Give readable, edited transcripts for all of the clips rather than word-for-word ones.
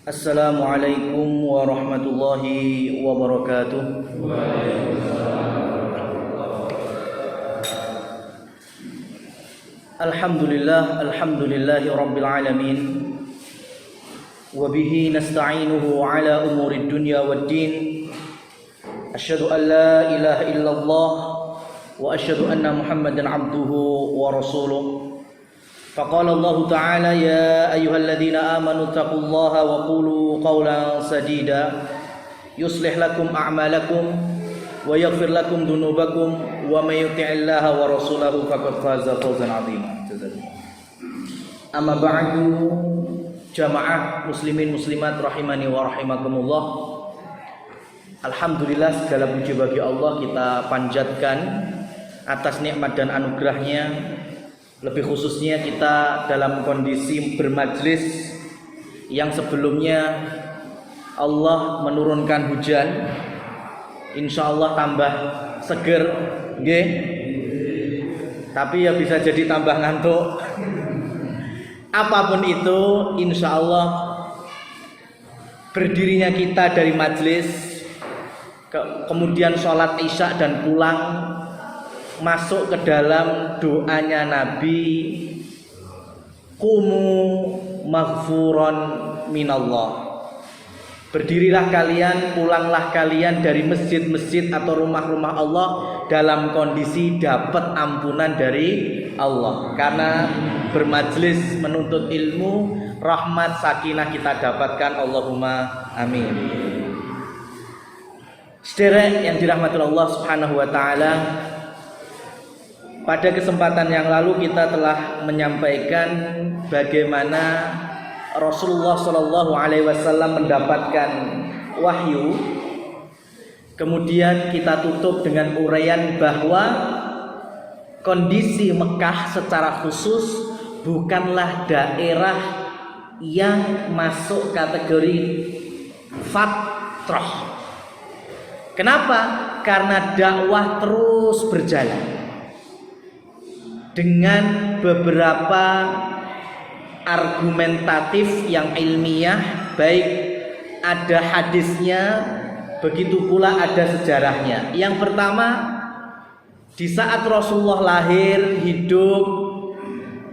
Assalamualaikum warahmatullahi wabarakatuh. Alhamdulillahi rabbil alamin. Wa bihi nasta'inuhu ala umurid dunya waddin. Asyhadu an la ilaha illallah wa asyhadu anna Muhammadan abduhu wa rasuluh. فقال الله تعالى يا أيها الذين آمنوا اتقوا الله وقولوا قولا سديدا يصلح لكم أعمالكم ويغفر لكم ذنوبكم ومن يطع الله ورسوله فقد فاز فوزا عظيما. أما بعد jamaah muslimin muslimat rahimani wa rahimakumullah. Alhamdulillah, segala puji bagi Allah kita panjatkan atas nikmat dan anugerahnya. Lebih khususnya kita dalam kondisi bermajlis yang sebelumnya Allah menurunkan hujan, insya Allah tambah seger, nggih. Tapi ya bisa jadi tambah ngantuk. Apapun itu, insya Allah berdirinya kita dari majlis, kemudian sholat isya dan pulang, masuk ke dalam doanya Nabi, qumu maghfuran minallah. Berdirilah kalian, pulanglah kalian dari masjid-masjid atau rumah-rumah Allah dalam kondisi dapat ampunan dari Allah. Karena bermajlis menuntut ilmu, rahmat sakinah kita dapatkan, Allahumma amin. Saudara yang dirahmati Allah Subhanahu wa taala, pada kesempatan yang lalu kita telah menyampaikan bagaimana Rasulullah Shallallahu Alaihi Wasallam mendapatkan wahyu. Kemudian kita tutup dengan uraian bahwa kondisi Mekah secara khusus bukanlah daerah yang masuk kategori fatrah. Kenapa? Karena dakwah terus berjalan dengan beberapa argumentatif yang ilmiah, baik ada hadisnya, begitu pula ada sejarahnya. Yang pertama, di saat Rasulullah lahir, hidup,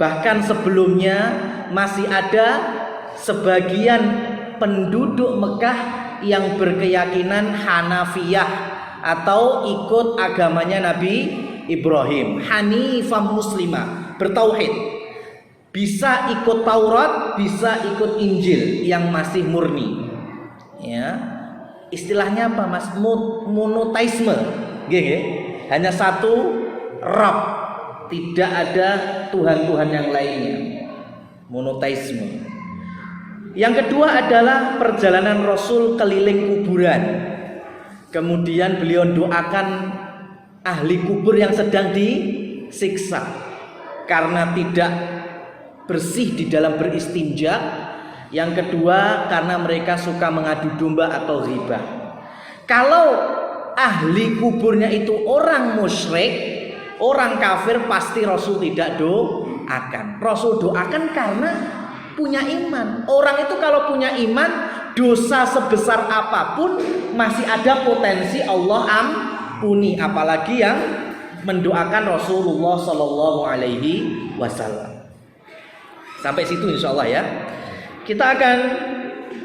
bahkan sebelumnya masih ada sebagian penduduk Mekah yang berkeyakinan Hanafiyah atau ikut agamanya Nabi Ibrahim, Hanifah muslimah, bertauhid. Bisa ikut Taurat, bisa ikut Injil yang masih murni. Ya. Istilahnya apa, Mas? Monoteisme. Hanya satu Rabb, tidak ada Tuhan-Tuhan yang lainnya. Monoteisme. Yang kedua adalah perjalanan Rasul keliling kuburan. Kemudian beliau doakan ahli kubur yang sedang disiksa karena tidak bersih di dalam beristinja. Yang kedua, karena mereka suka mengadu domba atau ghibah. Kalau ahli kuburnya itu orang musyrik, orang kafir, pasti Rasul tidak doakan. Rasul doakan karena punya iman. Orang itu kalau punya iman, dosa sebesar apapun masih ada potensi Allah ampuni, apalagi yang mendoakan Rasulullah Sallallahu Alaihi Wasallam. Sampai situ insya Allah ya. Kita akan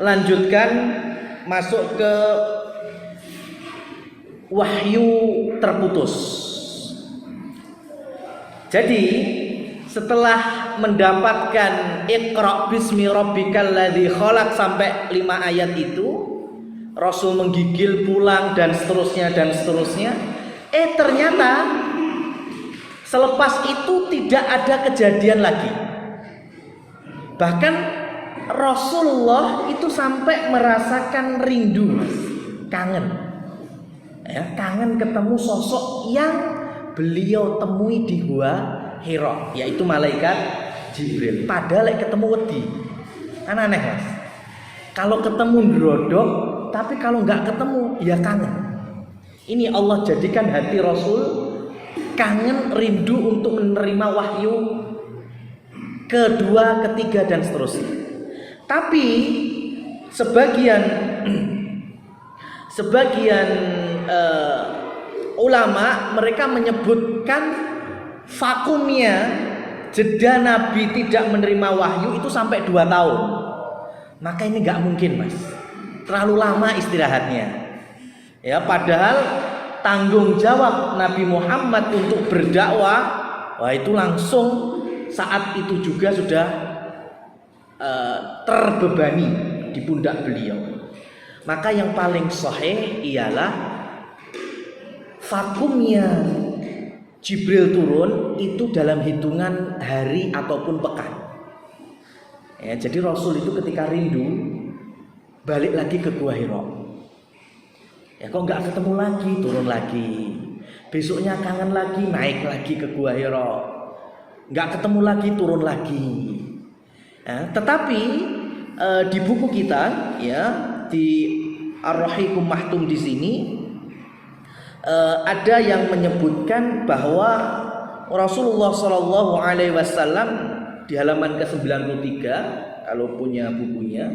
lanjutkan masuk ke wahyu terputus. Jadi setelah mendapatkan Iqra bismi rabbikal ladzi khalaq sampai 5 ayat itu, Rasul menggigil pulang dan seterusnya. Ternyata selepas itu tidak ada kejadian lagi. Bahkan Rasulullah itu sampai merasakan rindu, kangen. Kangen ketemu sosok yang beliau temui di Gua Hira, yaitu malaikat Jibril. Padahal ketemu wedi. Kan aneh, Mas. Kalau ketemu ndrodok, tapi kalau nggak ketemu ya kangen. Ini Allah jadikan hati Rasul kangen, rindu untuk menerima wahyu kedua, ketiga dan seterusnya. Tapi sebagian ulama mereka menyebutkan vakumnya jeda Nabi tidak menerima wahyu itu sampai 2 tahun. Maka ini nggak mungkin, Mas. Terlalu lama istirahatnya. Ya, padahal tanggung jawab Nabi Muhammad untuk berdakwah, wah itu langsung saat itu juga sudah terbebani di pundak beliau. Maka yang paling sahih ialah vakumnya Jibril turun itu dalam hitungan hari ataupun pekan. Ya, jadi Rasul itu ketika rindu balik lagi ke Gua Hira. Ya kok nggak ketemu lagi, turun lagi. Besoknya kangen lagi, naik lagi ke Gua Hira. Nggak ketemu lagi, turun lagi. Ya, tetapi di buku kita, ya di Ar-Rahiqum Mahtum di sini ada yang menyebutkan bahwa Rasulullah Shallallahu Alaihi Wasallam di halaman ke-93 kalau punya bukunya,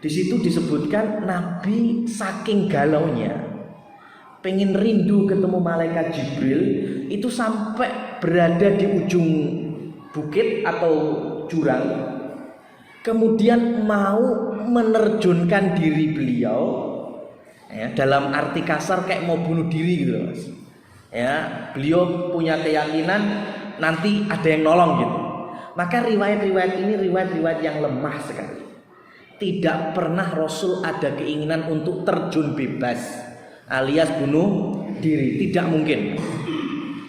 di situ disebutkan Nabi saking galaunya pengen rindu ketemu malaikat Jibril itu sampai berada di ujung bukit atau jurang, kemudian mau menerjunkan diri beliau, ya, dalam arti kasar kayak mau bunuh diri gitu, Mas. Ya, beliau punya keyakinan nanti ada yang nolong gitu. Maka riwayat-riwayat ini riwayat-riwayat yang lemah sekali. Tidak pernah Rasul ada keinginan untuk terjun bebas alias bunuh diri, tidak mungkin.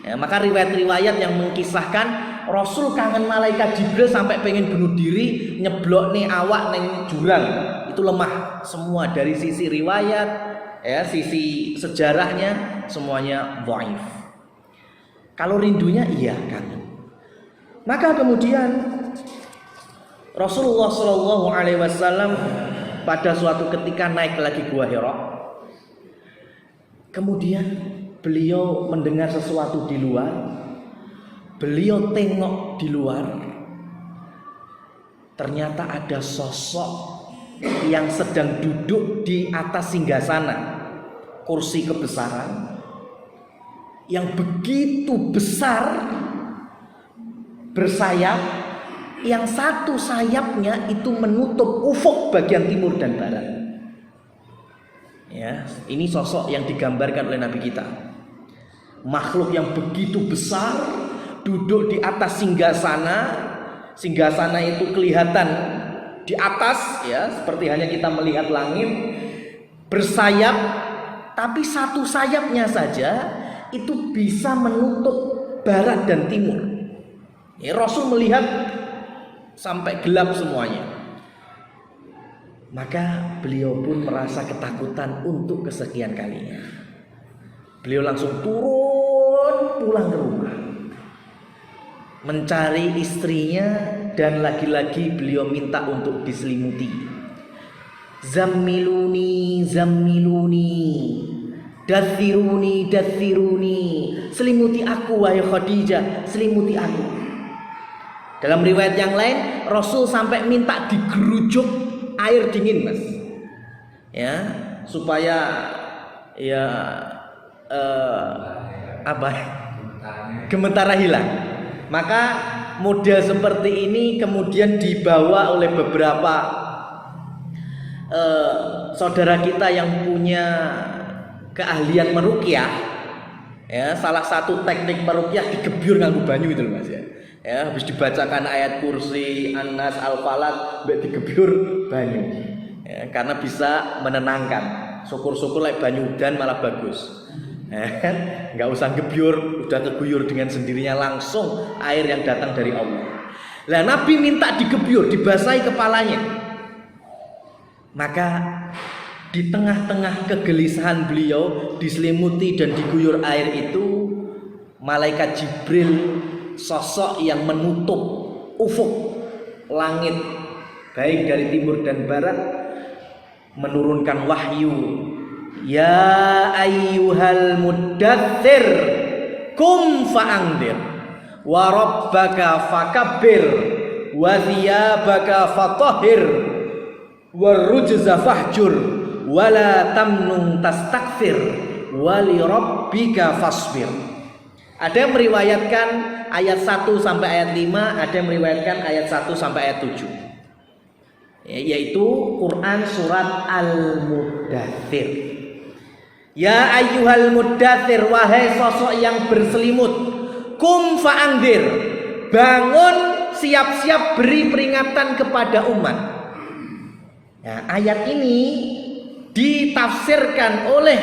Ya, maka riwayat-riwayat yang mengkisahkan Rasul kangen malaikat Jibril sampai pengen bunuh diri, nyeblok nih awak neng jurang, itu lemah semua dari sisi riwayat, ya, sisi sejarahnya semuanya dhaif. Kalau rindunya iya kangen. Maka kemudian Rasulullah Shallallahu Alaihi Wasallam pada suatu ketika naik lagi Gua Hira, kemudian beliau mendengar sesuatu di luar. Beliau tengok di luar, ternyata ada sosok yang sedang duduk di atas singgasana, kursi kebesaran, yang begitu besar, bersayap, yang satu sayapnya itu menutup ufuk bagian timur dan barat. Ya, ini sosok yang digambarkan oleh Nabi kita, makhluk yang begitu besar, duduk di atas singgasana. Singgasana itu kelihatan di atas, ya, seperti hanya kita melihat langit, bersayap, tapi satu sayapnya saja itu bisa menutup barat dan timur. Ya, Rasul melihat sampai gelap semuanya. Maka beliau pun merasa ketakutan untuk kesekian kalinya. Beliau langsung turun pulang ke rumah, mencari istrinya, dan lagi-lagi beliau minta untuk diselimuti. Zammiluni, zammiluni, dathiruni, dathiruni, selimuti aku wahai Khadijah, selimuti aku. Dalam riwayat yang lain, Rasul sampai minta digerujuk air dingin, Mas, ya, supaya ya gementara hilang. Maka model seperti ini kemudian dibawa oleh beberapa saudara kita yang punya keahlian meruqyah. Ya, salah satu teknik meruqyah digebyur nganggo banyu itu loh, Mas, ya. Ya, habis dibacakan ayat kursi, An-Nas, Al-Falaq, mbek digebyur banyu. Ya, karena bisa menenangkan. Syukur-syukur lek banyu udan malah bagus. Nggak usah gebyur, udah keguyur dengan sendirinya langsung air yang datang dari Allah. Lah Nabi minta digebyur, dibasahi kepalanya. Maka di tengah-tengah kegelisahan beliau, diselimuti dan diguyur air itu, malaikat Jibril, sosok yang menutup ufuk langit baik dari timur dan barat, menurunkan wahyu. Ya ayyuhal muddatsir kum fa'andir wa rabbaka fakabbir wa thiyabaka fatahhir warujza fahjur wala tamnun tastakfir wali rabbika fasbir. Ada yang meriwayatkan ayat 1 sampai ayat 5, ada yang meriwayatkan ayat 1 sampai ayat 7. Yaitu Quran surat Al-Muddatsir. Ya ayyuhal muddatsir, wahai sosok yang berselimut, kum fa'andzir, bangun, siap-siap beri peringatan kepada umat. Nah, ayat ini ditafsirkan oleh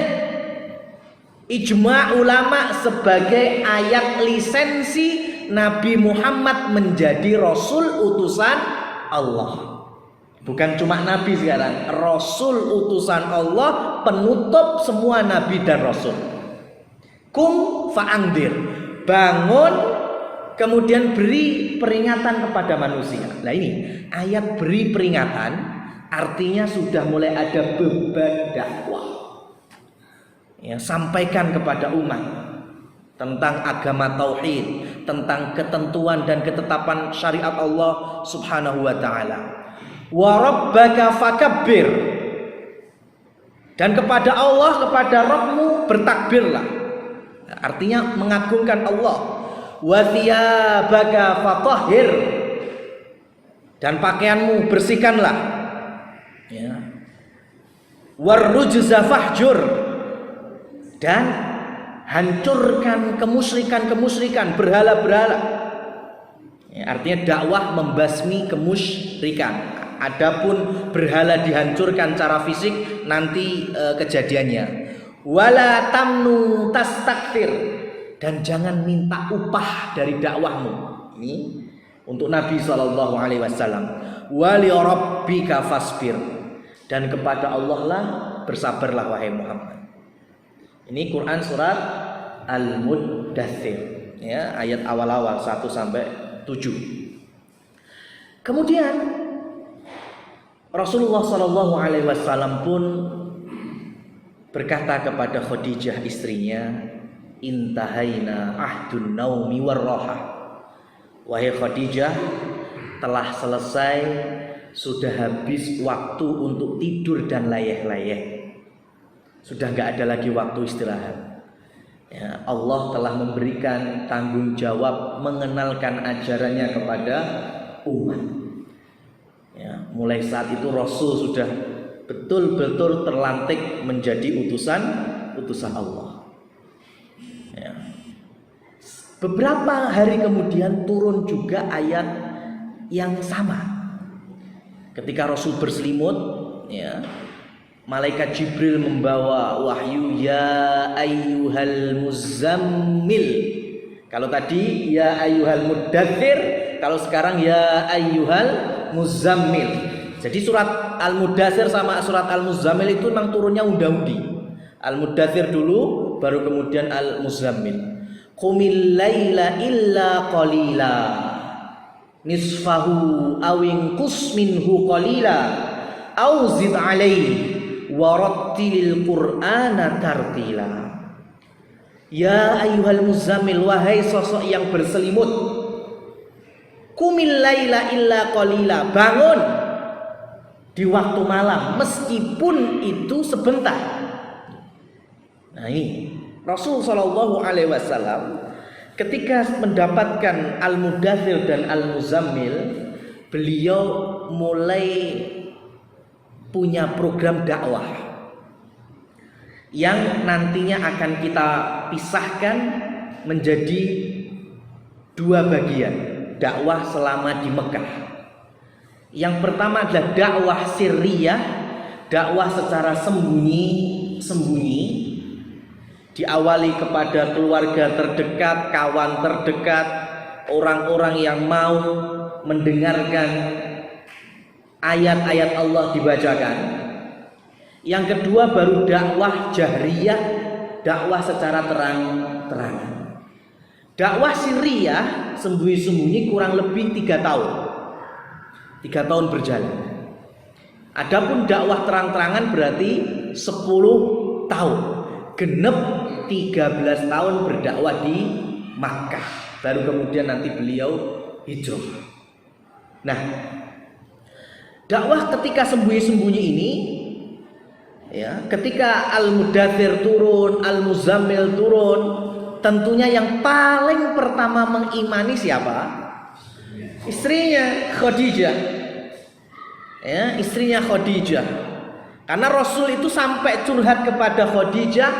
ijma' ulama sebagai ayat lisensi Nabi Muhammad menjadi Rasul utusan Allah. Bukan cuma Nabi sekarang, Rasul utusan Allah, penutup semua Nabi dan Rasul. Kum fa'andzir, bangun, kemudian beri peringatan kepada manusia. Nah ini ayat beri peringatan, artinya sudah mulai ada beban dakwah. Ya, sampaikan kepada umat tentang agama tauhid, tentang ketentuan dan ketetapan syariat Allah Subhanahu wa taala. Wa rabbaka fakabbir, dan kepada Allah, kepada Rabbmu bertakbirlah, artinya mengagungkan Allah. Wa thiyabaka fatahhir, dan pakaianmu bersihkanlah, ya. Warrujza fahjur, dan hancurkan kemusyrikan, berhala-berhala. Ya, artinya dakwah membasmi kemusyrikan. Adapun berhala dihancurkan secara fisik nanti kejadiannya. Wala tamnu tastakfir, dan jangan minta upah dari dakwahmu. Ini untuk Nabi SAW. Wali rabbika fasbir, dan kepada Allah lah bersabarlah wahai Muhammad. Ini Quran surat Al-Muddatsir, ya, ayat awal-awal 1 sampai 7. Kemudian Rasulullah SAW pun berkata kepada Khadijah istrinya, intahaina ahdun naumi warroha. Wahai Khadijah, telah selesai, sudah habis waktu untuk tidur dan layeh-layeh. Sudah gak ada lagi waktu istirahat. Ya, Allah telah memberikan tanggung jawab mengenalkan ajarannya kepada umat. Ya, mulai saat itu Rasul sudah betul-betul terlantik menjadi utusan Allah. Ya. Beberapa hari kemudian turun juga ayat yang sama. Ketika Rasul berselimut, ya, malaikat Jibril membawa wahyu, ya ayyuhal muzammil. Kalau tadi ya ayyuhal muddatsir, kalau sekarang ya ayyuhal muzammil. Jadi surat Al-Muddatsir sama surat Al-Muzammil itu memang turunnya unda-undi. Al-Muddatsir dulu, baru kemudian Al-Muzammil. Qumil laila illa qalila, nisfahu awin qus minhu qalila, au zid alaihi warattilil qur'ana tartila. Ya ayyuhal muzammil, wahai sosok yang berselimut, qumil laila illa qalila, bangun di waktu malam meskipun itu sebentar. Nah ini Rasul SAW ketika mendapatkan Al-Muddatsir dan Al-Muzammil, beliau mulai punya program dakwah yang nantinya akan kita pisahkan menjadi 2 bagian. Dakwah selama di Mekah. Yang pertama adalah dakwah sirriyah, dakwah secara sembunyi, diawali kepada keluarga terdekat, kawan terdekat, orang-orang yang mau mendengarkan ayat-ayat Allah dibacakan. Yang kedua baru dakwah jahriyah, dakwah secara terang-terangan. Dakwah sirriyah sembunyi-sembunyi kurang lebih 3 tahun. 3 tahun berjalan. Adapun dakwah terang-terangan berarti 10 tahun. Genep 13 tahun berdakwah di Makkah. Baru kemudian nanti beliau hijrah. Nah, Dakwah ketika sembunyi-sembunyi ini, ya, ketika Al-Mudaththir turun, Al-Muzammil turun, tentunya yang paling pertama mengimani siapa? Istrinya Khadijah. Ya, istrinya Khadijah. Karena Rasul itu sampai curhat kepada Khadijah,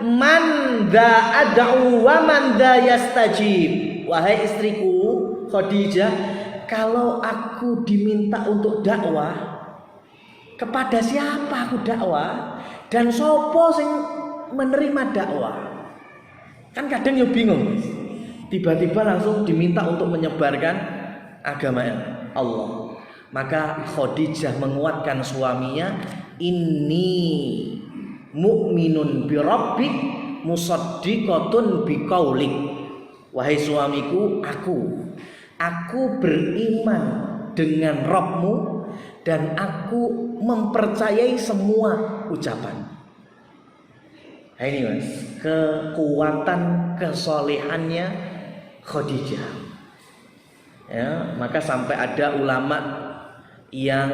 "Man dza ad'u wa man dza yastajib." Wahai istriku Khadijah, kalau aku diminta untuk dakwah, kepada siapa aku dakwah dan sopo sing menerima dakwah? Kan kadang yo bingung. Tiba-tiba langsung diminta untuk menyebarkan agama Allah. Maka Khadijah menguatkan suaminya, "Inni mu'minun bi rabbik musaddiqatun bi qaulik." Wahai suamiku, aku beriman dengan Rabbmu dan aku mempercayai semua ucapan. Nah, ini Mas, kekuatan kesolehannya Khadijah. Ya, maka sampai ada ulama yang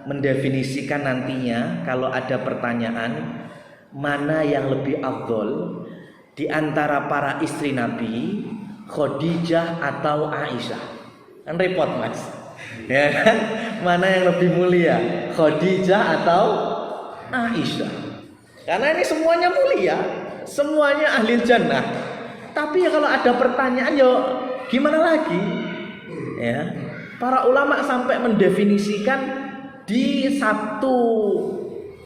mendefinisikan nantinya kalau ada pertanyaan mana yang lebih afdol di antara para istri Nabi, Khadijah atau Aisyah. Kan repot Mas. Ya kan? Mana yang lebih mulia, Khadijah atau Aisyah? Karena ini semuanya mulia, semuanya ahli jannah. Tapi ya kalau ada pertanyaan, yo gimana lagi? Ya, para ulama sampai mendefinisikan di satu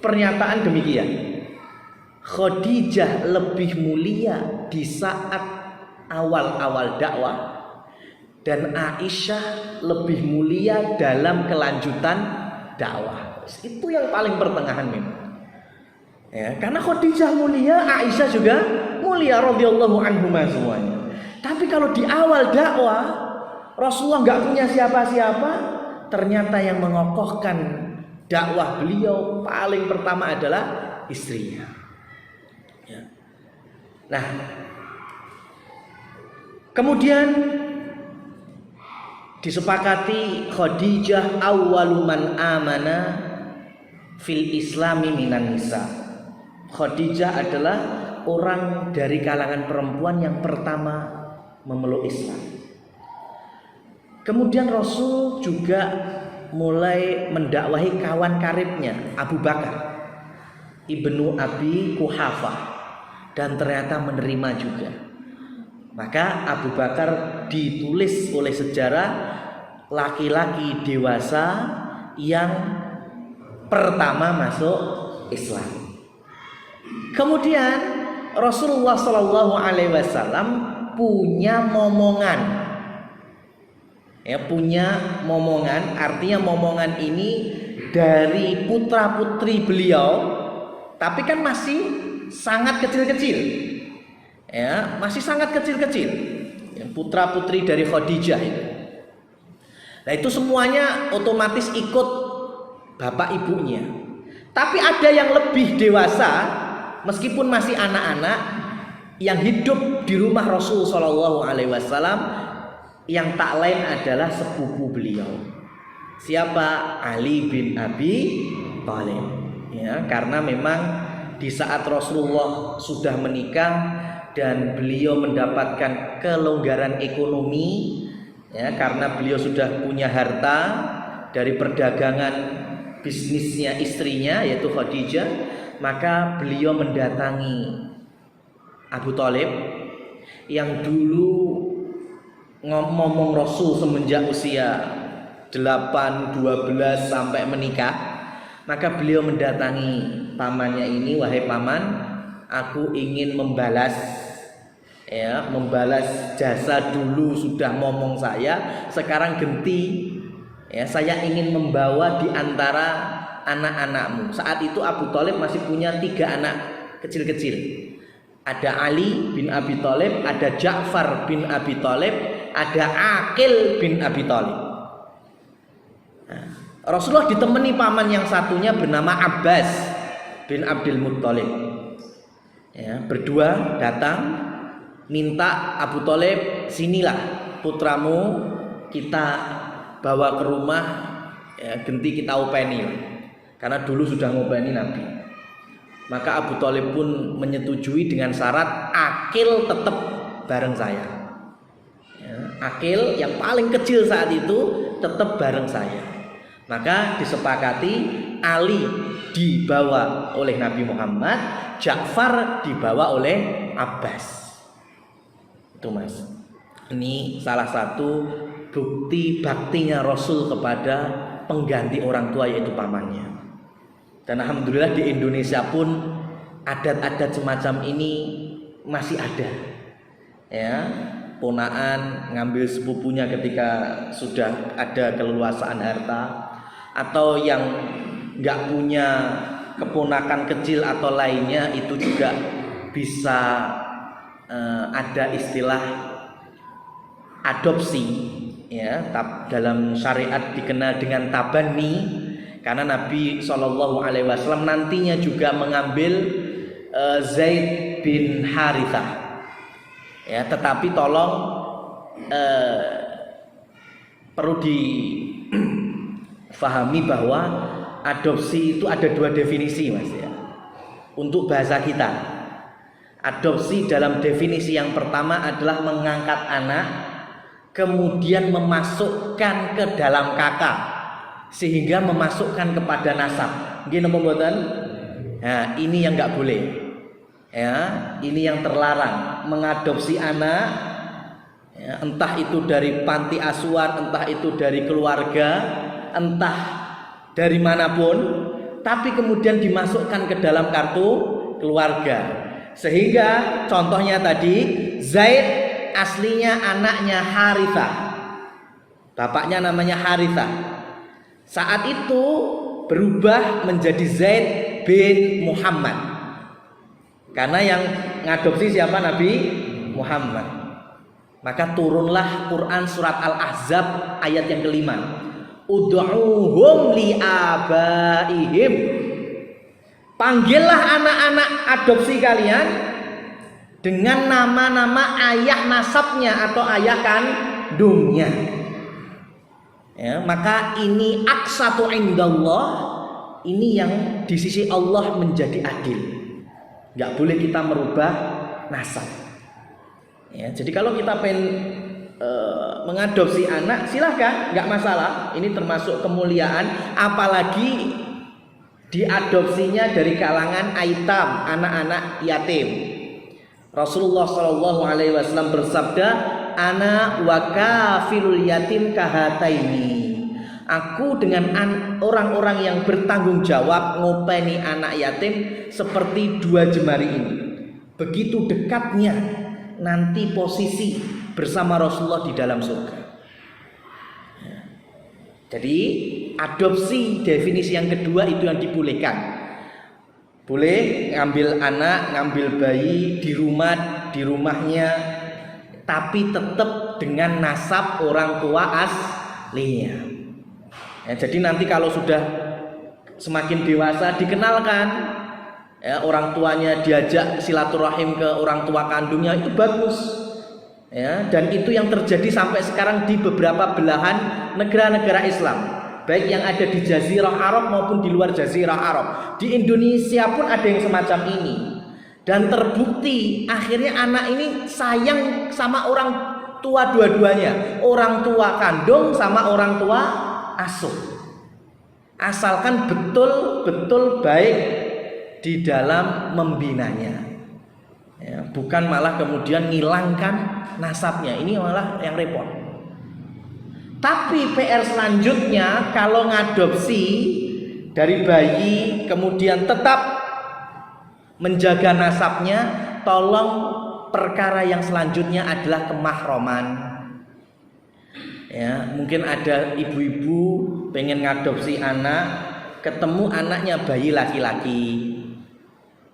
pernyataan demikian. Khadijah lebih mulia di saat awal-awal dakwah dan Aisyah lebih mulia dalam kelanjutan dakwah. Itu yang paling pertengahan memang. Ya, karena Khadijah mulia, Aisyah juga mulia radhiyallahu anhuma semuanya. Tapi kalau di awal dakwah Rasulullah nggak punya siapa-siapa, ternyata yang mengokohkan dakwah beliau paling pertama adalah istrinya. Ya. Nah, kemudian disepakati Khadijah awwalu man amana fil islami minan nisa. Khadijah adalah orang dari kalangan perempuan yang pertama memeluk Islam. Kemudian Rasul juga mulai mendakwahi kawan karibnya Abu Bakar Ibnu Abi Quhafah dan ternyata menerima juga. Maka Abu Bakar ditulis oleh sejarah laki-laki dewasa yang pertama masuk Islam. Kemudian Rasulullah Shallallahu Alaihi Wasallam punya momongan, ya, punya momongan. Artinya momongan ini dari putra putri beliau, tapi kan masih sangat kecil-kecil, ya, masih sangat kecil-kecil. Putra putri dari Khadijah itu. Nah itu semuanya otomatis ikut bapak ibunya. Tapi ada yang lebih dewasa. Meskipun masih anak-anak yang hidup di rumah Rasul Shallallahu Alaihi Wasallam, yang tak lain adalah sepupu beliau. Siapa? Ali bin Abi Thalib. Ya, karena memang di saat Rasulullah sudah menikah dan beliau mendapatkan kelonggaran ekonomi, ya, karena beliau sudah punya harta dari perdagangan bisnisnya istrinya yaitu Khadijah. Maka beliau mendatangi Abu Thalib yang dulu ngomong Rasul semenjak usia 8, 12 sampai menikah. Maka beliau mendatangi pamannya ini, "Wahai paman, aku ingin membalas, ya, membalas jasa dulu sudah ngomong saya, sekarang ganti, ya, saya ingin membawa di antara anak-anakmu." Saat itu Abu Thalib masih punya 3 anak kecil-kecil. Ada Ali bin Abi Thalib, ada Ja'far bin Abi Thalib, ada Aqil bin Abi Thalib. Nah, Rasulullah ditemani paman yang satunya bernama Abbas bin Abdul Muttalib. Ya, berdua datang minta Abu Thalib, "Sinilah putramu, kita bawa ke rumah, Ya, genti kita openi lah. Karena dulu sudah ngopeni Nabi. Maka Abu Thalib pun menyetujui dengan syarat Aqil tetap bareng saya. Ya, Aqil yang paling kecil saat itu tetap bareng saya. Maka disepakati Ali dibawa oleh Nabi Muhammad, Ja'far dibawa oleh Abbas. Itu Mas. Ini salah satu bukti baktinya Rasul kepada pengganti orang tua yaitu pamannya. Dan alhamdulillah di Indonesia pun adat-adat semacam ini masih ada. Ya, ponaan ngambil sepupunya ketika sudah ada keleluasaan harta, atau yang nggak punya keponakan kecil atau lainnya itu juga bisa ada istilah adopsi. Ya, dalam syariat dikenal dengan tabani. Karena Nabi SAW nantinya juga mengambil Zaid bin Harithah. Ya, tetapi tolong perlu difahami bahwa adopsi itu ada dua definisi, Mas ya. Untuk bahasa kita, adopsi dalam definisi yang pertama adalah mengangkat anak, kemudian memasukkan ke dalam kakak, sehingga memasukkan kepada nasab. Gini pembuatan. Nah, ini yang nggak boleh. Ya, ini yang terlarang, mengadopsi anak. Ya, entah itu dari panti asuhan, entah itu dari keluarga, entah dari manapun, tapi kemudian dimasukkan ke dalam kartu keluarga. Sehingga contohnya tadi Zaid aslinya anaknya Harithah. Bapaknya namanya Harithah. Saat itu berubah menjadi Zaid bin Muhammad. Karena yang ngadopsi siapa? Nabi Muhammad. Maka turunlah Quran surat Al-Ahzab ayat yang kelima. Ud'uhum li'abaihim. Panggillah anak-anak adopsi kalian dengan nama-nama ayah nasabnya atau ayah kandungnya. Ya, maka ini aqsatu indallah, ini yang di sisi Allah menjadi adil. Nggak boleh kita merubah nasab. Ya, jadi kalau kita pengen mengadopsi anak, silahkan, nggak masalah. Ini termasuk kemuliaan, apalagi diadopsinya dari kalangan aitam, anak-anak yatim. Rasulullah SAW bersabda, ana wa kafilul yatim kahataini. Aku dengan orang-orang yang bertanggung jawab ngopeni anak yatim seperti dua jemari ini. Begitu dekatnya nanti posisi bersama Rasulullah di dalam surga. Jadi adopsi definisi yang kedua itu yang dibolehkan. Boleh ngambil anak, ngambil bayi di rumahnya, tapi tetap dengan nasab orang tua aslinya. Ya, jadi nanti kalau sudah semakin dewasa dikenalkan, ya, orang tuanya diajak silaturahim ke orang tua kandungnya, itu bagus. Ya, dan itu yang terjadi sampai sekarang di beberapa belahan negara-negara Islam, baik yang ada di Jazirah Arab maupun di luar Jazirah Arab. Di Indonesia pun ada yang semacam ini. Dan terbukti akhirnya anak ini sayang sama orang tua dua-duanya, orang tua kandung sama orang tua asuh. Asalkan betul-betul baik di dalam membinanya. Ya, bukan malah kemudian ngilangkan nasabnya. Ini malah yang repot. Tapi PR selanjutnya kalau ngadopsi dari bayi kemudian tetap menjaga nasabnya, tolong perkara yang selanjutnya adalah kemahroman. Ya, mungkin ada ibu-ibu pengen ngadopsi anak, ketemu anaknya bayi laki-laki.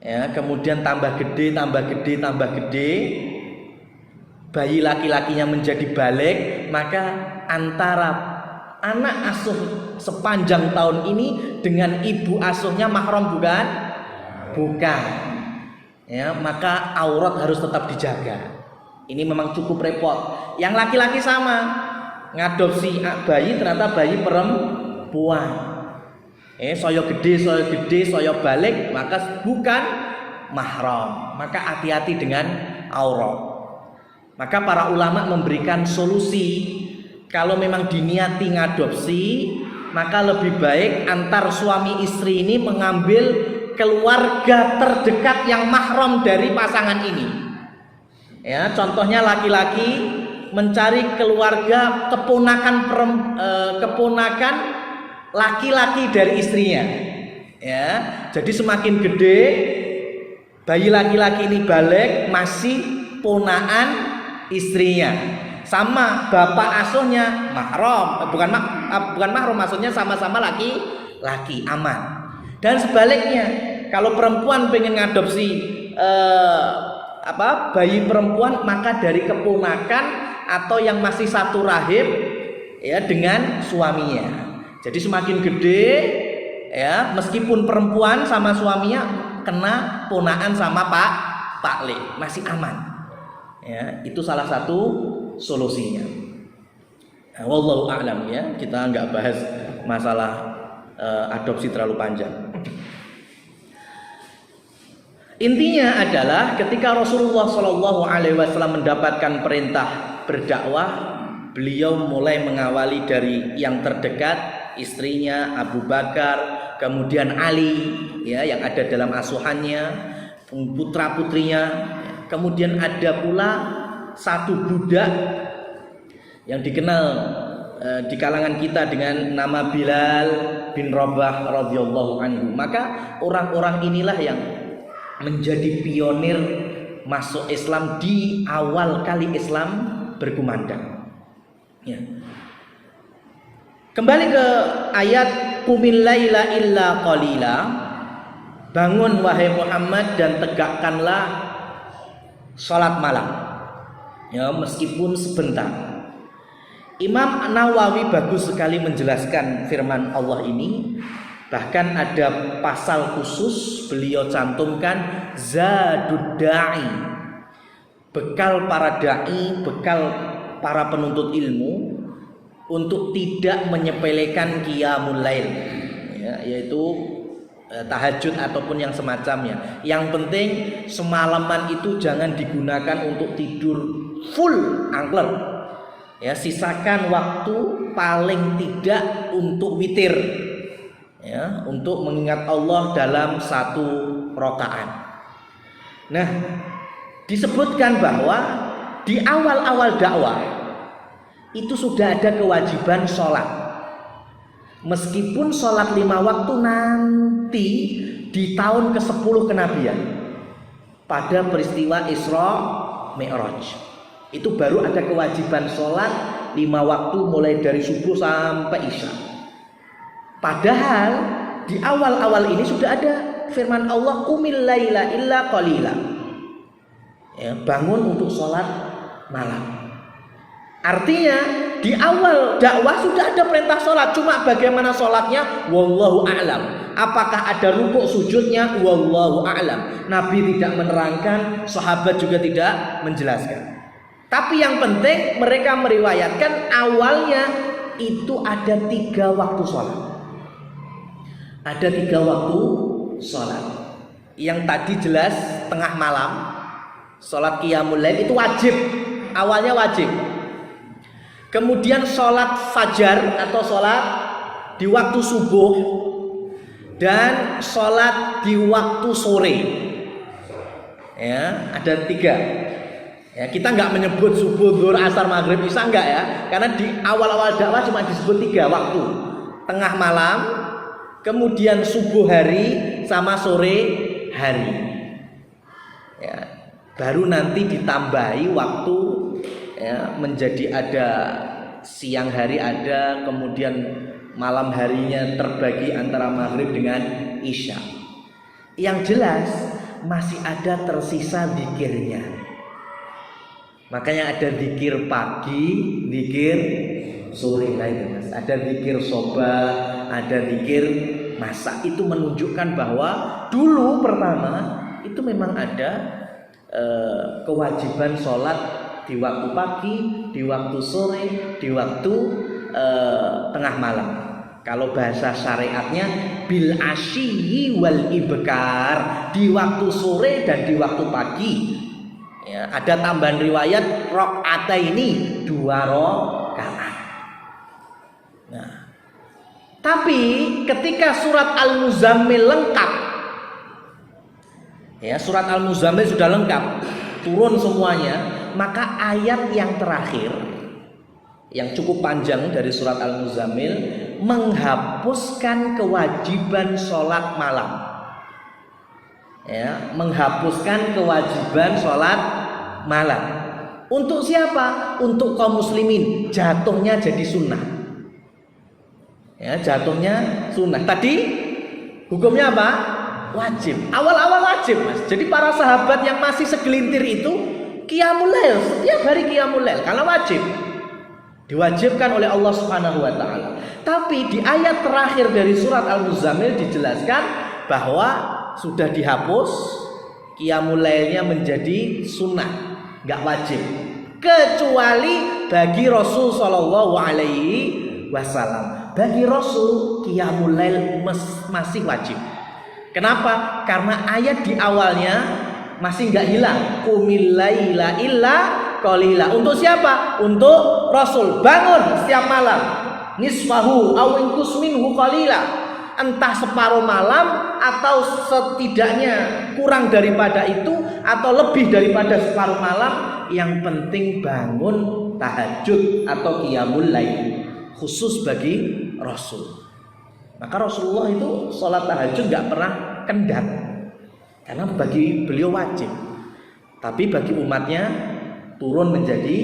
Ya, kemudian tambah gede, bayi laki-lakinya menjadi balik, maka antara anak asuh sepanjang tahun ini dengan ibu asuhnya mahram bukan? Bukan. Ya, maka aurat harus tetap dijaga. Ini memang cukup repot. Yang laki-laki sama, ngadopsi bayi ternyata bayi perempuan. Saya gede, saya balik, maka bukan mahram. Maka hati-hati dengan aurat. Maka para ulama memberikan solusi, kalau memang diniati ngadopsi, maka lebih baik antar suami istri ini mengambil keluarga terdekat yang mahram dari pasangan ini. Ya, contohnya laki-laki mencari keluarga keponakan laki-laki dari istrinya. Ya, jadi semakin gede bayi laki-laki ini balik masih ponaan istrinya. Sama bapak asuhnya mahram, bukan mahram, maksudnya sama-sama laki-laki, aman. Dan sebaliknya, kalau perempuan pengen ngadopsi bayi perempuan, maka dari keponakan atau yang masih satu rahim ya dengan suaminya. Jadi semakin gede ya, meskipun perempuan sama suaminya kena ponaan sama Pak Le, masih aman. Ya, itu salah satu solusinya. Nah, wallahu a'lam ya, kita nggak bahas masalah adopsi terlalu panjang. Intinya adalah ketika Rasulullah Shallallahu Alaihi Wasallam mendapatkan perintah berdakwah, beliau mulai mengawali dari yang terdekat, istrinya Abu Bakar, kemudian Ali ya yang ada dalam asuhannya, putra-putrinya, kemudian ada pula satu budak yang dikenal di kalangan kita dengan nama Bilal bin Rabah radhiyallahu anhu. Maka orang-orang inilah yang menjadi pionir masuk Islam di awal kali Islam berkumandang. Ya. Kembali ke ayat qumil laila illa qalila. Bangun wahai Muhammad dan tegakkanlah salat malam. Ya, meskipun sebentar. Imam Nawawi bagus sekali menjelaskan firman Allah ini. Bahkan ada pasal khusus beliau cantumkan zadud da'i, bekal para dai, bekal para penuntut ilmu untuk tidak menyepelekan qiyamul lail ya, yaitu tahajud ataupun yang semacamnya. Yang penting semalaman itu jangan digunakan untuk tidur full angler ya, sisakan waktu paling tidak untuk witir ya, untuk mengingat Allah dalam satu rakaat. Nah, disebutkan bahwa di awal-awal dakwah itu sudah ada kewajiban sholat. Meskipun sholat 5 waktu nanti di tahun ke-10 kenabian, pada peristiwa Isra Mi'raj, itu baru ada kewajiban sholat 5 waktu mulai dari subuh sampai isya. Padahal di awal-awal ini sudah ada firman Allah qumil laila illa qalila. Ya, bangun untuk sholat malam. Artinya di awal dakwah sudah ada perintah sholat, cuma bagaimana sholatnya wallahu a'lam. Apakah ada rukuk sujudnya wallahu a'lam. Nabi tidak menerangkan, sahabat juga tidak menjelaskan. Tapi yang penting mereka meriwayatkan awalnya itu ada 3 waktu sholat. Ada 3 waktu sholat. Yang tadi jelas tengah malam, sholat qiyamul lail itu wajib, awalnya wajib. Kemudian sholat fajar atau sholat di waktu subuh, dan sholat di waktu sore. Ya, ada 3. Ya, kita nggak menyebut subuh, zuhur, asar, maghrib, isya, enggak ya, karena di awal-awal dakwah cuma disebut 3 waktu. Tengah malam, kemudian subuh hari, sama sore hari. Ya, baru nanti ditambahi waktu ya, menjadi ada siang hari ada, kemudian malam harinya terbagi antara maghrib dengan isya. Yang jelas masih ada tersisa zikirnya. Makanya ada zikir pagi, zikir sore lain, Mas. Ada zikir soba, ada zikir masa. Itu menunjukkan bahwa dulu pertama itu memang ada kewajiban sholat di waktu pagi, di waktu sore, di waktu tengah malam. Kalau bahasa syariatnya bil asyi wal ibkar, di waktu sore dan di waktu pagi. Ya, ada tambahan riwayat rakaataini, 2 rakaat. Nah, tapi ketika surat Al-Muzammil lengkap, ya surat Al-Muzammil sudah lengkap, turun semuanya, maka ayat yang terakhir yang cukup panjang dari surat Al-Muzammil menghapuskan kewajiban sholat malam. Ya, menghapuskan kewajiban sholat malam. Untuk siapa? Untuk kaum muslimin. Jatuhnya jadi sunnah. Ya, jatuhnya sunnah. Tadi hukumnya apa? Wajib. Awal-awal wajib, Mas. Jadi para sahabat yang masih segelintir itu qiyamul lail, setiap hari qiyamul lail karena wajib. Diwajibkan oleh Allah Subhanahu wa taala. Tapi di ayat terakhir dari surat Al-Muzammil dijelaskan bahwa sudah dihapus, qiyamul lailnya menjadi sunnah, enggak wajib. Kecuali bagi Rasul sallallahu alaihi wasallam. Bagi Rasul qiyamul lail masih wajib. Kenapa? Karena ayat di awalnya masih enggak hilang. Qumil laila illa qalila. Untuk siapa? Untuk Rasul. Bangun setiap malam. Nisfahu aw inqus minhu qalila. Entah separuh malam atau setidaknya kurang daripada itu atau lebih daripada separuh malam, yang penting bangun tahajud atau qiyamul lail, khusus bagi Rasul. Maka Rasulullah itu sholat tahajud gak pernah kendat, karena bagi beliau wajib, tapi bagi umatnya turun menjadi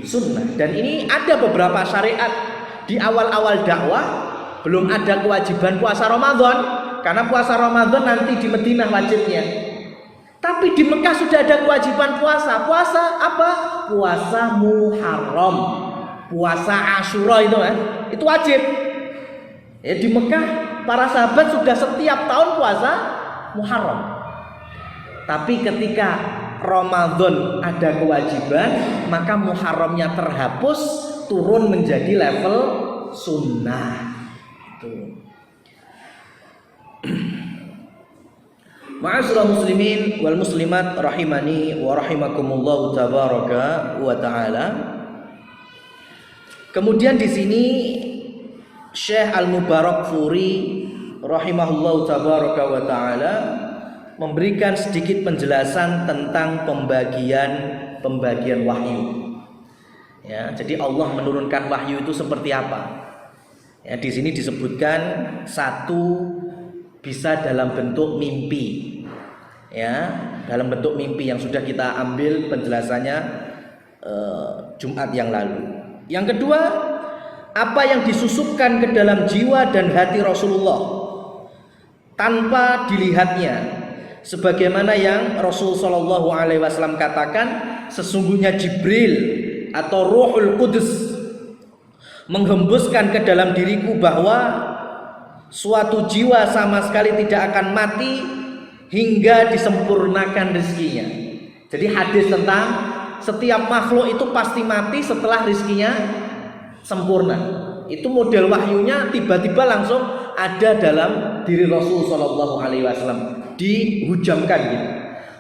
sunnah. Dan ini ada beberapa syariat di awal-awal dakwah. Belum ada kewajiban puasa Ramadan, karena puasa Ramadan nanti di Madinah wajibnya. Tapi di Mekah sudah ada kewajiban puasa. Puasa apa? Puasa Muharram, puasa Asyura itu kan, itu wajib. Ya, di Mekah para sahabat sudah setiap tahun puasa Muharram. Tapi ketika Ramadan ada kewajiban, maka Muharramnya terhapus, turun menjadi level sunnah. Ma'asyiral muslimin wal muslimat rahimani wa rahimakumullah tabaraka wa taala. Kemudian di sini Syekh Al-Mubarakfuri rahimahullah tabaraka wa taala memberikan sedikit penjelasan tentang pembagian wahyu. Ya, jadi Allah menurunkan wahyu itu seperti apa? Ya, di sini disebutkan satu bisa dalam bentuk mimpi, ya, dalam bentuk mimpi yang sudah kita ambil penjelasannya Jumat yang lalu. Yang kedua, apa yang disusupkan ke dalam jiwa dan hati Rasulullah tanpa dilihatnya, sebagaimana yang Rasul Shallallahu Alaihi Wasallam katakan, sesungguhnya Jibril atau Ruhul Qudus menghembuskan ke dalam diriku bahwa suatu jiwa sama sekali tidak akan mati hingga disempurnakan rezekinya. Jadi hadis tentang setiap makhluk itu pasti mati setelah rezekinya sempurna. Itu model wahyunya tiba-tiba langsung ada dalam diri Rasul Shallallahu Alaihi Wasallam, dihujamkan gitu.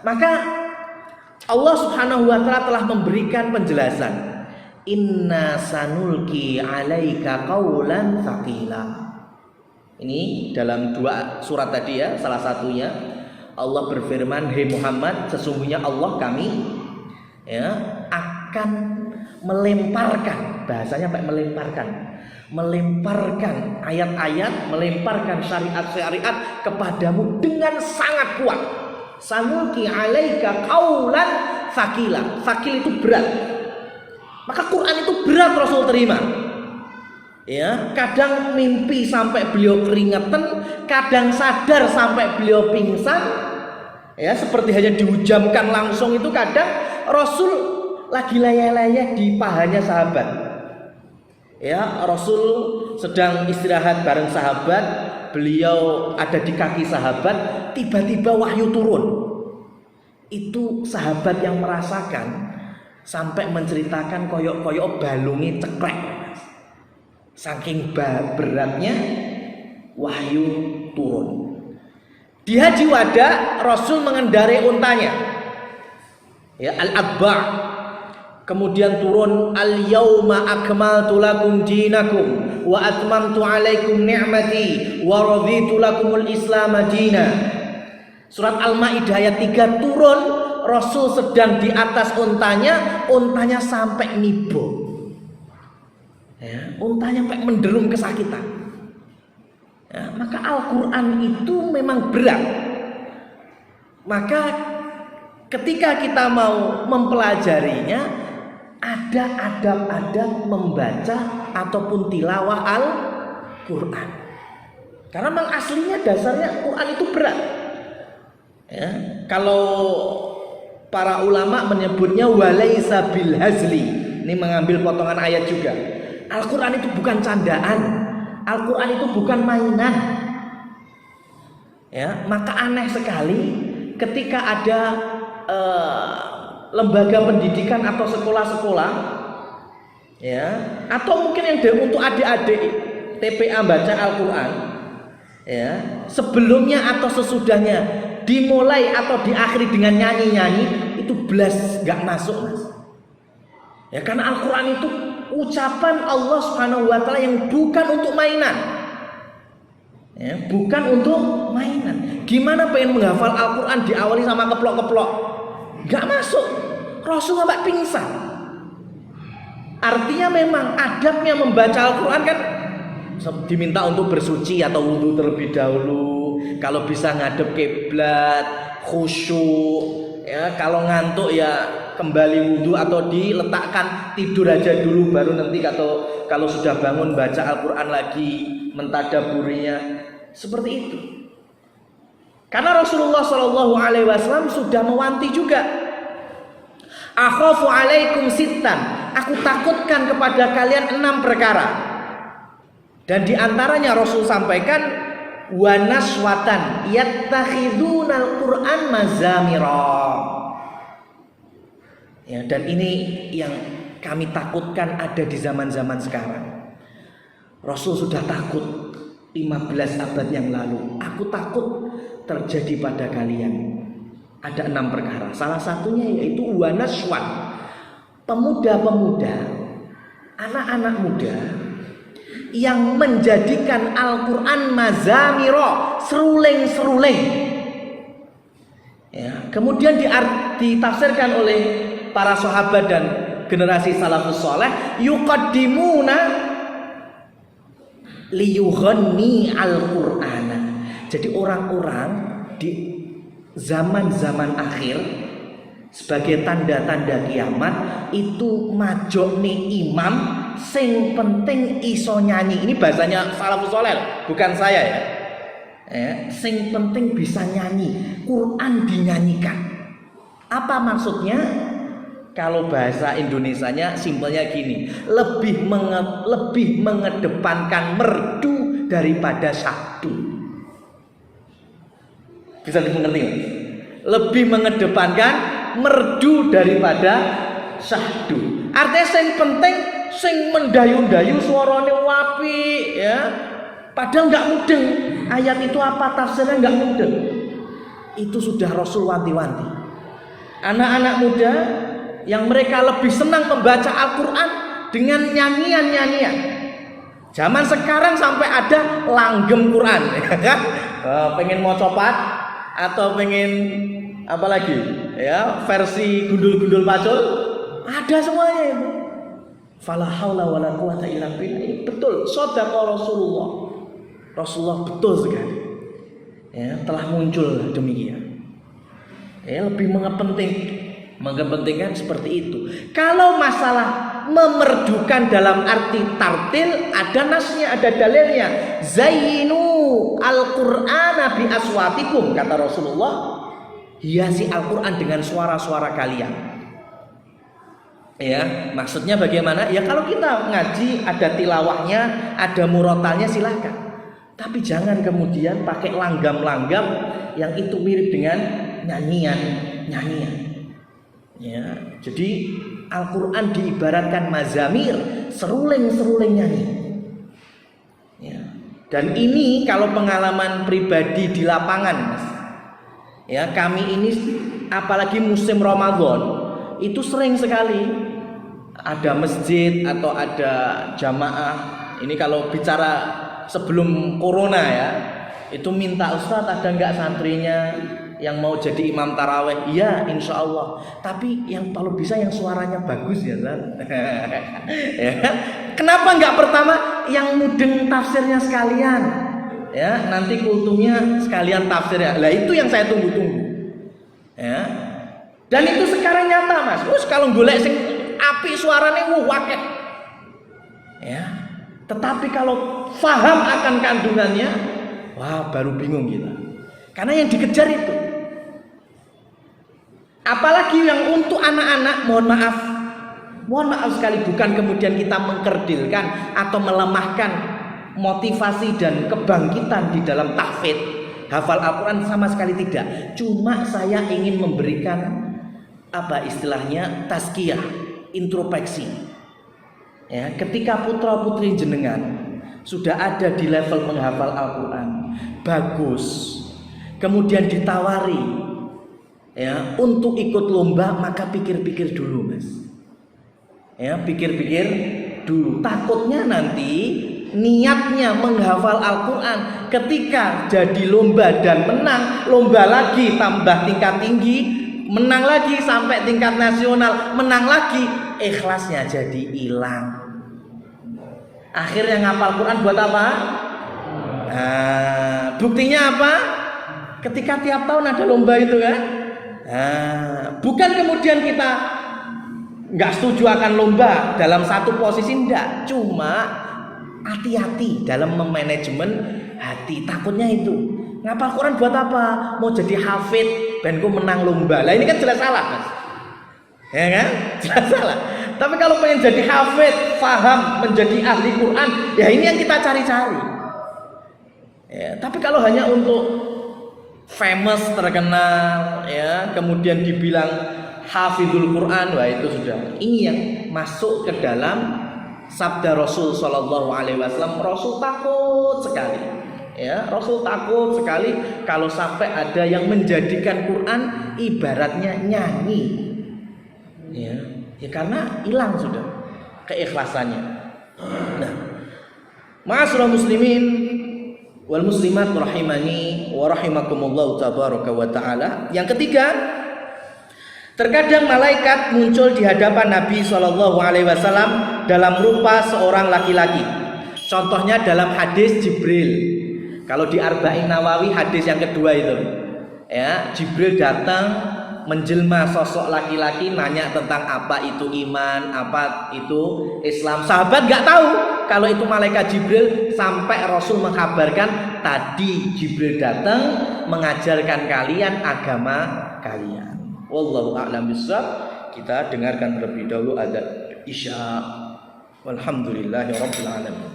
Maka Allah Subhanahu Wa Taala telah memberikan penjelasan. Inna sanulki alaika qaulan tsaqila. Ini dalam 2 surat tadi ya, salah satunya Allah berfirman, "Hei Muhammad, sesungguhnya Allah kami ya akan melemparkan," bahasanya pakai melemparkan ayat-ayat, melemparkan syariat-syariat kepadamu dengan sangat kuat. Sanulki alaika qaulan tsaqila. Tsaqil itu berat. Maka Quran itu berat Rasul terima. Ya, kadang mimpi sampai beliau keringetan, kadang sadar sampai beliau pingsan. Ya, seperti hanya dihujamkan langsung itu kadang Rasul lagi layah-layah di pahanya sahabat. Ya, Rasul sedang istirahat bareng sahabat, beliau ada di kaki sahabat, tiba-tiba wahyu turun. Itu sahabat yang merasakan, sampai menceritakan koyok-koyok balungi ceklek, saking beratnya wahyu turun. Di Haji Wada Rasul mengendarai untanya, ya, al-adba'. Kemudian turun al-yauma akmaltu lakum dinakum wa atmamtu alaikum ni'mati wa raditu lakumul islam dina. Surat Al-Maidah ayat 3 turun, Rasul sedang di atas untanya sampai nibo. Ya, untanya sampai menderum kesakitan. Ya, maka Al-Quran itu memang berat. Maka ketika kita mau mempelajarinya, ada adab-adab membaca ataupun tilawah Al-Quran. Karena memang aslinya dasarnya Quran itu berat. Ya, kalau para ulama menyebutnya walaisa bil hazli. Ini mengambil potongan ayat juga. Al-Quran itu bukan candaan. Al-Quran itu bukan mainan. Ya, maka aneh sekali ketika ada lembaga pendidikan atau sekolah-sekolah, ya, atau mungkin yang untuk adik-adik TPA baca Al-Quran, ya, sebelumnya atau sesudahnya dimulai atau diakhiri dengan nyanyi-nyanyi, itu belas nggak masuk, Mas. Ya, karena Al-Quran itu ucapan Allah Subhanahu wa taala yang bukan untuk mainan. Ya, bukan untuk mainan. Gimana pengen menghafal Al-Quran diawali sama keplok-keplok? Gak masuk. Rasul sampai pingsan. Artinya memang adabnya membaca Al-Quran kan diminta untuk bersuci atau wudhu terlebih dahulu. Kalau bisa ngadep kiblat, khusyuk. Ya, kalau ngantuk ya kembali wudhu atau diletakkan tidur aja dulu, baru nanti kalau sudah bangun baca Al-Quran lagi, mentadaburinya. Seperti itu. Karena Rasulullah SAW sudah mewanti juga. Akhafu alaikum sittan, aku takutkan kepada kalian 6 perkara. Dan diantaranya Rasul sampaikan wanaswatan yattakhidunal Qur'an mazamira. Ya, dan ini yang kami takutkan ada di zaman-zaman sekarang. Rasul sudah takut 15 abad yang lalu. Aku takut terjadi pada kalian. Ada 6 perkara. Salah satunya yaitu wanaswan. Pemuda-pemuda, anak-anak muda yang menjadikan Al-Quran mazamiro, seruling-seruling. Ya, kemudian ditafsirkan oleh para sahabat dan generasi salafus saleh, yuqaddimuna liyughanni al-Qur'ana. Jadi orang-orang di zaman-zaman akhir sebagai tanda-tanda kiamat itu majokne imam sing penting iso nyanyi. Ini bahasanya salafus saleh, bukan saya ya. Sing penting bisa nyanyi, Quran dinyanyikan. Apa maksudnya? Kalau bahasa Indonesianya simpelnya gini, lebih mengedepankan merdu daripada syahdu. Bisa dimengerti nggak? Lebih mengedepankan merdu daripada syahdu. Artinya yang penting sing mendayu-dayu suarane wapi, ya. Padahal nggak mudeng. Ayat itu apa tafsirnya nggak mudeng. Itu sudah Rasul wanti-wanti. Anak-anak muda yang mereka lebih senang membaca Al-Quran dengan nyanyian-nyanyian. Zaman sekarang sampai ada langgem Quran, kan? Pengen mau copat atau pengen apa lagi? Ya, versi gundul-gundul pacul, ada semuanya itu. Fala haula wala quwata illa billah. Betul, shadaqa Rasulullah. Rasulullah betul sekali. Ya, telah muncul demikian. Ya, lebih mengepentingkan seperti itu. Kalau masalah memerdukan dalam arti tartil, ada nasnya, ada dalilnya. Zayyinu al-Qur'ana bi aswatikum, kata Rasulullah. Hiasi Al-Quran dengan suara-suara kalian. Ya, maksudnya bagaimana? Ya kalau kita ngaji ada tilawahnya, ada murotalnya, silahkan. Tapi jangan kemudian pakai langgam-langgam yang itu mirip dengan nyanyian. Ya, jadi Al-Quran diibaratkan mazamir, seruling-seruling nyanyi. Ya. Dan ini kalau pengalaman pribadi di lapangan, Mas. Ya, kami ini apalagi musim Ramadan itu sering sekali ada masjid atau ada jamaah. Ini kalau bicara sebelum corona ya, itu minta, Ustadz ada nggak santrinya yang mau jadi imam taraweh? Iya, insya Allah. Tapi yang kalau bisa yang suaranya bagus ya, Ustadz. Ya. Kenapa nggak pertama yang mudeng tafsirnya sekalian? Ya, nanti kultumnya sekalian tafsirnya. Lah itu yang saya tunggu-tunggu. Ya. Dan itu sekarang nyata, Mas. Terus kalau golek sing api suaranya wakil. Ya. Tetapi kalau faham akan kandungannya, wah baru bingung kita. Karena yang dikejar itu. Apalagi yang untuk anak-anak, mohon maaf sekali, bukan kemudian kita mengkerdilkan atau melemahkan motivasi dan kebangkitan di dalam tahfidz, hafal Al-Quran, sama sekali tidak. Cuma saya ingin memberikan apa istilahnya tazkiyah, introspeksi. Ya, ketika putra putri jenengan sudah ada di level menghafal Al-Quran bagus, kemudian ditawari ya untuk ikut lomba, maka pikir-pikir dulu, Mas. Ya, pikir-pikir dulu. Takutnya nanti niatnya menghafal Al-Quran, ketika jadi lomba dan menang, lomba lagi tambah tingkat tinggi, menang lagi sampai tingkat nasional, menang lagi, ikhlasnya jadi hilang. Akhirnya ngapal Quran buat apa? Nah, buktinya apa? Ketika tiap tahun ada lomba itu kan, bukan kemudian kita nggak setuju akan lomba dalam satu posisi, enggak, cuma hati-hati dalam memanajemen hati. Takutnya itu ngapal Quran buat apa? Mau jadi hafid ben ku menang lomba. Lah ini kan jelas salah, Mas. Ya kan? Jelas salah. Tapi kalau pengen jadi hafid, paham, menjadi ahli Quran, ya ini yang kita cari-cari. Ya, tapi kalau hanya untuk famous, terkenal, ya, kemudian dibilang hafidul Quran, wah itu sudah. Ini yang masuk ke dalam sabda Rasul Shallallahu Alaihi Wasallam. Rasul takut sekali, ya, Rasul takut sekali kalau sampai ada yang menjadikan Quran ibaratnya nyanyi, ya karena hilang sudah keikhlasannya. Nah, ma'asyiral muslimin wal muslimat rahimani wa rahimakumullah tabaraka wa taala. Yang ketiga, terkadang malaikat muncul di hadapan Nabi Shallallahu Alaihi Wasallam dalam rupa seorang laki-laki. Contohnya dalam hadis Jibril. Kalau di Arba'in Nawawi hadis yang kedua itu, ya, Jibril datang menjelma sosok laki-laki, nanya tentang apa itu iman, apa itu Islam. Sahabat nggak tahu kalau itu malaikat Jibril, sampai Rasul mengkabarkan tadi Jibril datang mengajarkan kalian agama kalian. Wallahu a'lam bishawab. Kita dengarkan terlebih dahulu adzan Isya. Walhamdulillahirabbil alamin.